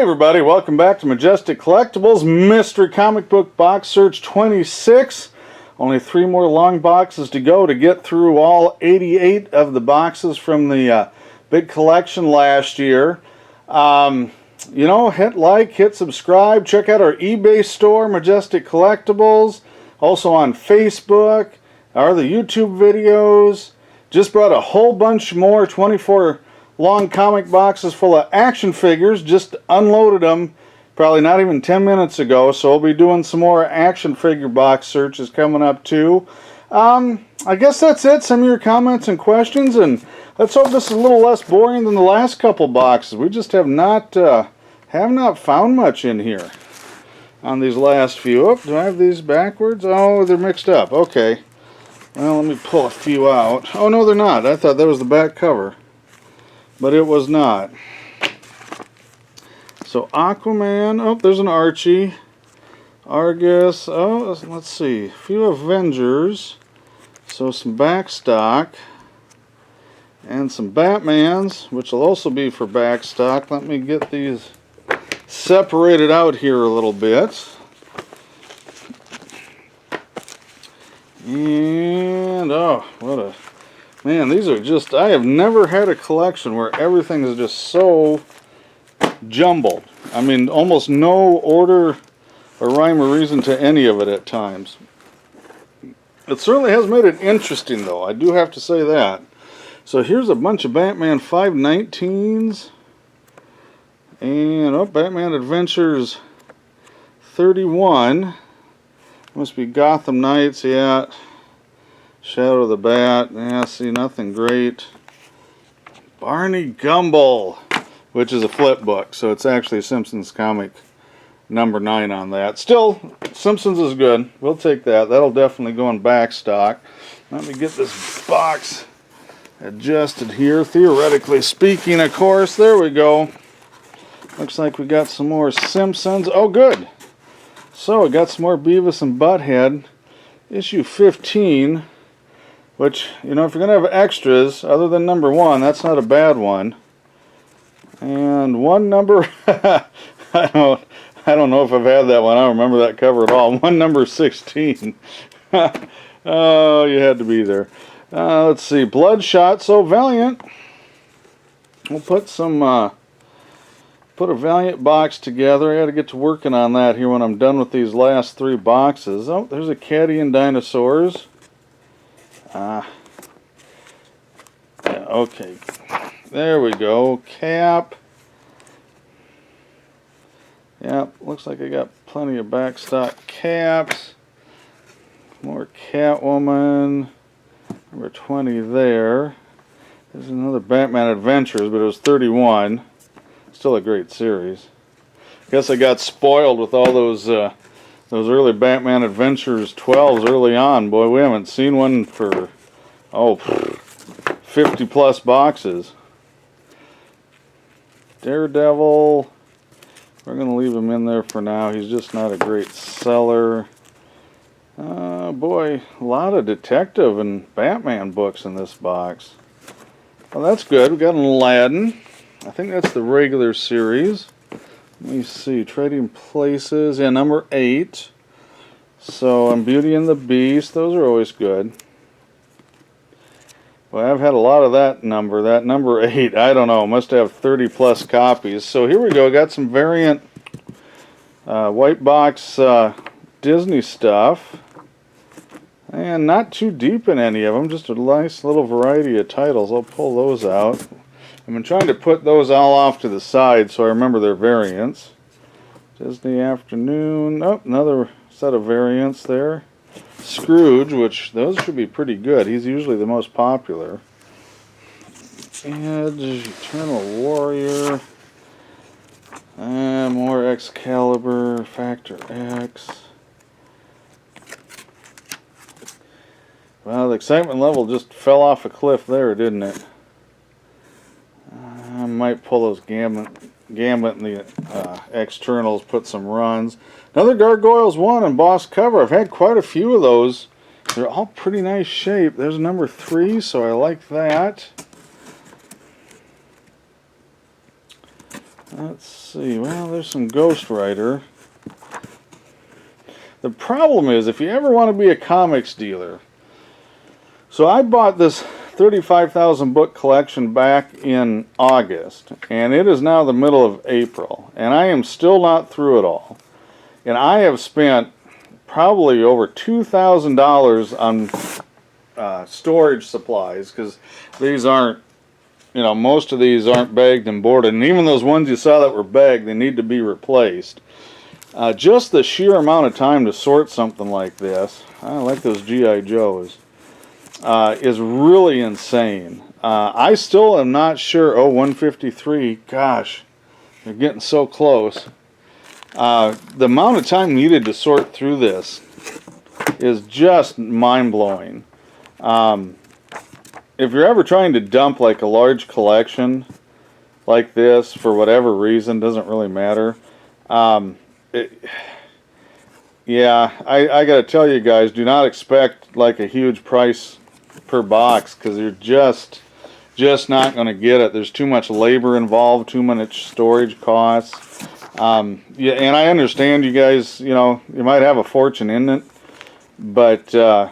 everybody, welcome back to Majestic Collectibles Mystery Comic Book Box Search 26. Only 3 more long boxes to go to get through all 88 of the boxes from the big collection last year. You know, hit like, hit subscribe, check out our eBay store, Majestic Collectibles, also on Facebook, or the YouTube videos. Just brought a whole bunch more 24 long comic boxes full of action figures. Just unloaded them probably not even 10 minutes ago, so we'll be doing some more action figure box searches coming up too. I guess that's it. Some of your comments and questions, and let's hope this is a little less boring than the last couple boxes. We just have not found much in here on these last few. Oh, do I have these backwards? Oh, they're mixed up. Okay. Well, let me pull a few out. Oh, no, they're not. I thought that was the back cover, but it was not. So Aquaman, oh, there's an Archie, Argus, oh, let's see, a few Avengers, so some back stock, and some Batmans, which will also be for back stock. Let me get these separated out here a little bit. And, oh, what a, man, these are just, I have never had a collection where everything is just so jumbled. I mean, almost no order or rhyme or reason to any of it at times. It certainly has made it interesting, though. I do have to say that. So here's a bunch of Batman 519s. And, oh, Batman Adventures 31. Must be Gotham Knights, yeah. Shadow of the Bat, yeah, see, nothing great. Barney Gumble, which is a flip book, so it's actually Simpsons comic number 9 on that. Still, Simpsons is good. We'll take that. That'll definitely go in back stock. Let me get this box adjusted here. Theoretically speaking, of course. There we go. Looks like we got some more Simpsons. Oh, good. So, we got some more Beavis and Butthead. Issue 15, which, you know, if you're going to have extras, other than number 1, that's not a bad one. And one number, I don't know if I've had that one. I don't remember that cover at all. One number 16. Oh, you had to be there. Let's see, Bloodshot, so Valiant. We'll put some, put a Valiant box together. I got to get to working on that here when I'm done with these last 3 boxes. Oh, there's a Caddy and Dinosaurs. Yeah, okay. There we go. Cap. Yep, looks like I got plenty of backstock caps. More Catwoman. Number 20 there. There's another Batman Adventures, but it was 31. Still a great series. Guess I got spoiled with all those early Batman Adventures 12s early on. Boy, we haven't seen one for, oh, 50 plus boxes. Daredevil, we're going to leave him in there for now. He's just not a great seller. Boy, a lot of detective and Batman books in this box. Well, that's good. We got an Aladdin. I think that's the regular series. Let me see. Trading Places. Yeah, number 8. So, and Beauty and the Beast. Those are always good. Well, I've had a lot of that number 8, I don't know, must have 30 plus copies. So here we go, got some variant white box Disney stuff. And not too deep in any of them, just a nice little variety of titles. I'll pull those out. I've been trying to put those all off to the side so I remember their variants. Disney Afternoon, oh, another set of variants there. Scrooge, which those should be pretty good. He's usually the most popular. Edge, Eternal Warrior, and more Excalibur, Factor X. Well, the excitement level just fell off a cliff there, didn't it? I might pull those Gambit and the externals, put some runs. Another Gargoyles 1 embossed cover. I've had quite a few of those. They're all pretty nice shape. There's number 3, so I like that. Let's see. Well, there's some Ghost Rider. The problem is, if you ever want to be a comics dealer, so I bought this 35,000 book collection back in August, and it is now the middle of April, and I am still not through it all. And I have spent probably over $2,000 on storage supplies, because these aren't, most of these aren't bagged and boarded, and even those ones you saw that were bagged, they need to be replaced. Just the sheer amount of time to sort something like this, I like those G.I. Joes, is really insane. I still am not sure. Oh, 153. Gosh, they're getting so close. The amount of time needed to sort through this is just mind-blowing. If you're ever trying to dump like a large collection like this for whatever reason, doesn't really matter. Yeah, I gotta tell you guys, do not expect like a huge price per box, because you're just not going to get it. There's too much labor involved, too much storage costs. Yeah, and I understand you guys, you might have a fortune in it, but the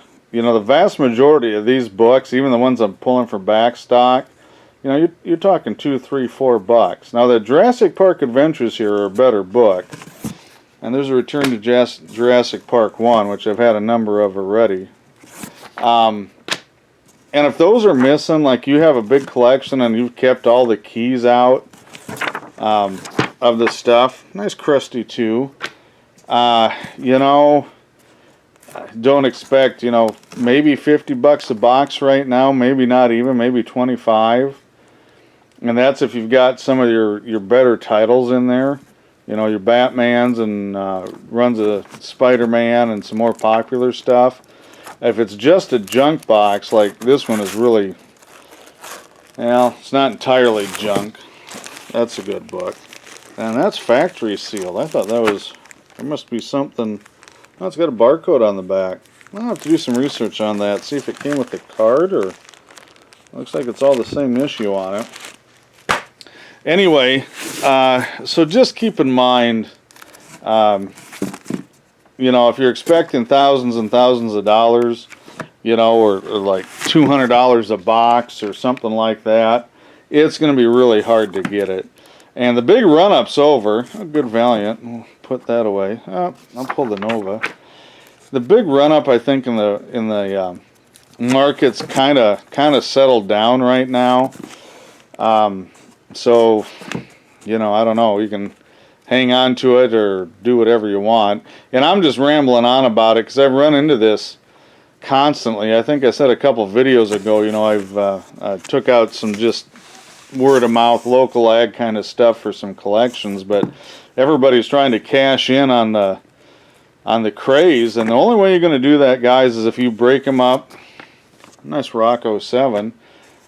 vast majority of these books, even the ones I'm pulling for back stock, you're talking $2, $3, $4. Now the Jurassic Park Adventures here are a better book, and there's a Return to Jurassic Park 1, which I've had a number of already. And if those are missing, like you have a big collection and you've kept all the keys out of the stuff, nice crusty too. Don't expect, maybe $50 a box right now, maybe not even, maybe 25. And that's if you've got some of your better titles in there. Your Batmans and runs of Spider-Man and some more popular stuff. If it's just a junk box, like this one is really, well, it's not entirely junk. That's a good book. And that's factory sealed. I thought there must be something. Oh, it's got a barcode on the back. I'll have to do some research on that, see if it came with the card, or looks like it's all the same issue on it. Anyway, so just keep in mind, if you're expecting thousands and thousands of dollars, or like $200 a box or something like that, it's going to be really hard to get it. And the big run-up's over. A good Valiant. We'll put that away. I'll pull the Nova. The big run-up, I think, in the market's kind of settled down right now. So, I don't know. You can hang on to it or do whatever you want. And I'm just rambling on about it because I've run into this constantly. I think I said a couple videos ago, I've took out some just word of mouth local ag kind of stuff for some collections, but everybody's trying to cash in on the craze, and the only way you're going to do that, guys, is if you break them up. Nice Rocco 7.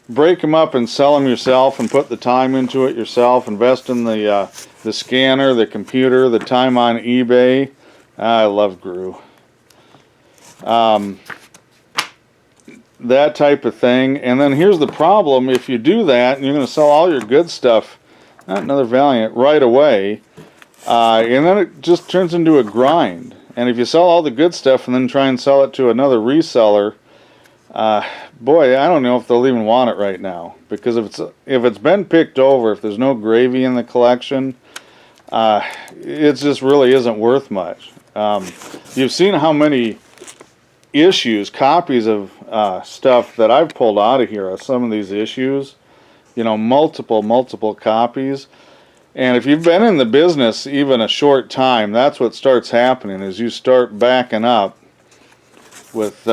Break them up and sell them yourself and put the time into it yourself. Invest in the scanner, the computer, the time on eBay. I love Gru. That type of thing. And then here's the problem. If you do that and you're going to sell all your good stuff, not another Valiant, right away, and then it just turns into a grind. And if you sell all the good stuff and then try and sell it to another reseller, boy, I don't know if they'll even want it right now. Because if it's been picked over, if there's no gravy in the collection, it just really isn't worth much. You've seen how many copies of stuff that I've pulled out of here, some of these issues, multiple copies. And if you've been in the business even a short time, that's what starts happening, is you start backing up with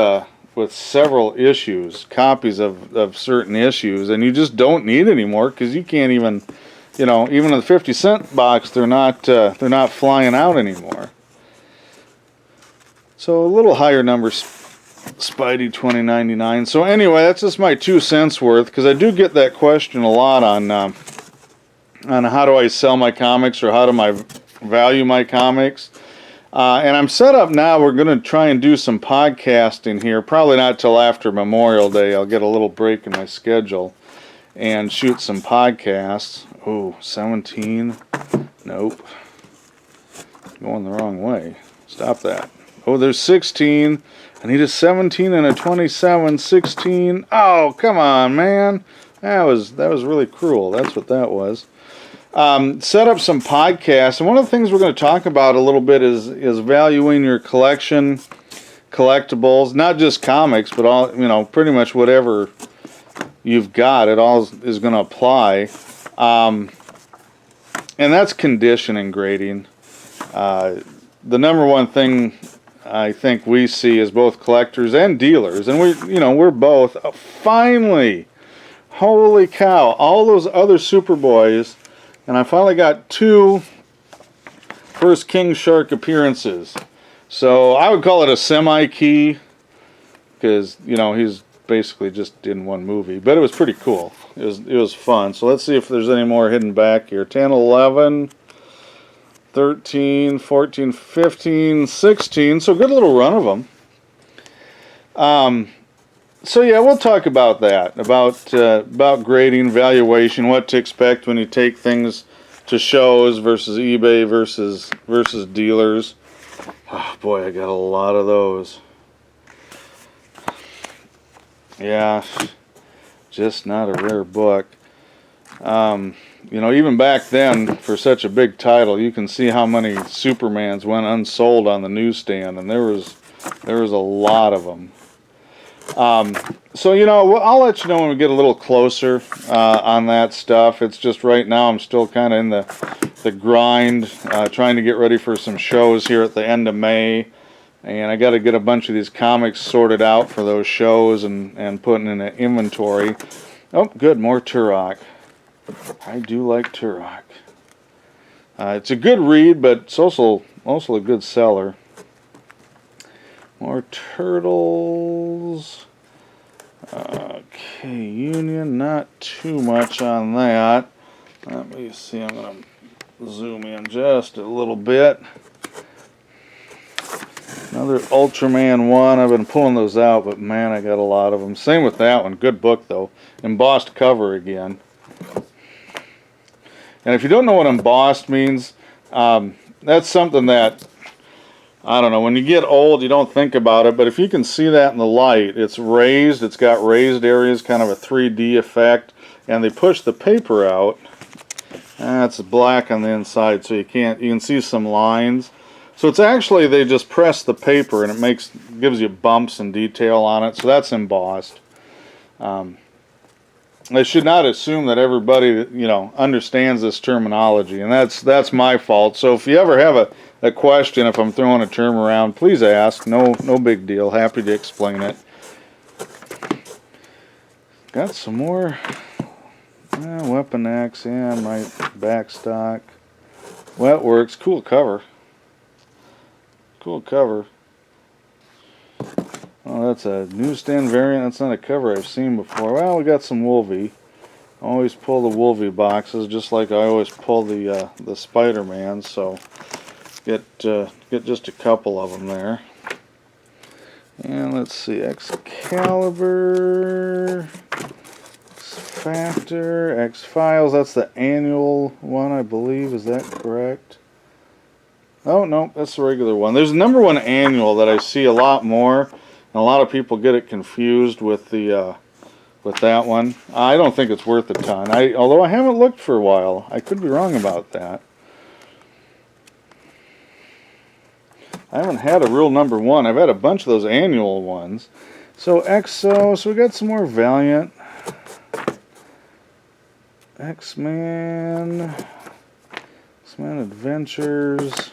several issues, copies of certain issues, and you just don't need anymore because you can't even, even in the 50-cent box, they're not flying out anymore. So a little higher number, Spidey 2099. So anyway, that's just my 2 cents worth, because I do get that question a lot on how do I sell my comics, or how do I value my comics. And I'm set up now. We're going to try and do some podcasting here. Probably not till after Memorial Day. I'll get a little break in my schedule and shoot some podcasts. Oh, 17. Nope. Going the wrong way. Stop that. Oh, there's 16. I need a 17 and a 27. 16. Oh, come on, man. That was really cruel. That's what that was. Set up some podcasts, and one of the things we're going to talk about a little bit is valuing your collection, collectibles, not just comics, but all, you know, pretty much whatever you've got. It all is going to apply, and that's condition and grading. The number one thing I think we see as both collectors and dealers, and we're both. Finally, holy cow! All those other Superboys. And I finally got 2 first King Shark appearances. So I would call it a semi-key, because, you know, he's basically just in one movie. But it was pretty cool. It was fun. So let's see if there's any more hidden back here. 10, 11, 13, 14, 15, 16. So good little run of them. So yeah, we'll talk about that, about grading, valuation, what to expect when you take things to shows versus eBay versus dealers. Oh boy, I got a lot of those. Yeah, just not a rare book. You know, even back then, for such a big title, you can see how many Supermans went unsold on the newsstand, and there was a lot of them. So, you know, I'll let you know when we get a little closer on that stuff. It's just right now I'm still kind of in the grind, trying to get ready for some shows here at the end of May. And I got to get a bunch of these comics sorted out for those shows and putting in an inventory. Oh, good, more Turok. I do like Turok. It's a good read, but it's also a good seller. More Turtles. Okay, Union, not too much on that. Let me see, I'm going to zoom in just a little bit. Another Ultraman 1. I've been pulling those out, but man, I got a lot of them. Same with that one. Good book, though. Embossed cover again. And if you don't know what embossed means, that's something that, I don't know, when you get old you don't think about it, but if you can see that in the light, it's raised, it's got raised areas, kind of a 3D effect, and they push the paper out. It's black on the inside, so you can see some lines. So it's actually, they just press the paper and it gives you bumps and detail on it, so that's embossed. I should not assume that everybody, you know, understands this terminology, and that's my fault. So if you ever have a question, if I'm throwing a term around, please ask. No big deal. Happy to explain it. Got some more Weapon X, yeah, my backstock. Wetworks, cool cover. Cool cover. Oh, that's a newsstand variant. That's not a cover I've seen before. Well, we got some Wolvie. I always pull the Wolvie boxes, just like I always pull the Spider-Man. So get just a couple of them there. And let's see, Excalibur, X-Factor, X-Files. That's the annual one, I believe. Is that correct? Oh no, that's the regular one. There's a #1 annual that I see a lot more. And a lot of people get it confused with that one. I don't think it's worth a ton. Although I haven't looked for a while. I could be wrong about that. I haven't had a real #1. I've had a bunch of those annual ones. So Exo, so we got some more Valiant. X-Men. X-Men Adventures.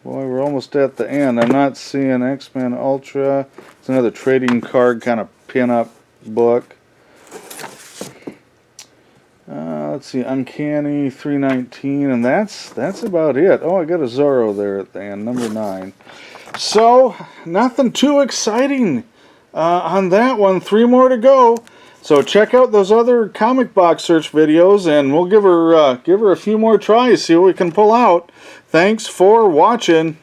Boy, we're almost at the end. I'm not seeing X-Men Ultra. It's another trading card kind of pin-up book. Let's see, Uncanny 319, and that's about it. Oh, I got a Zorro there at the end, #9. So, nothing too exciting on that one. 3 more to go. So check out those other comic box search videos, and we'll give her a few more tries, see what we can pull out. Thanks for watching.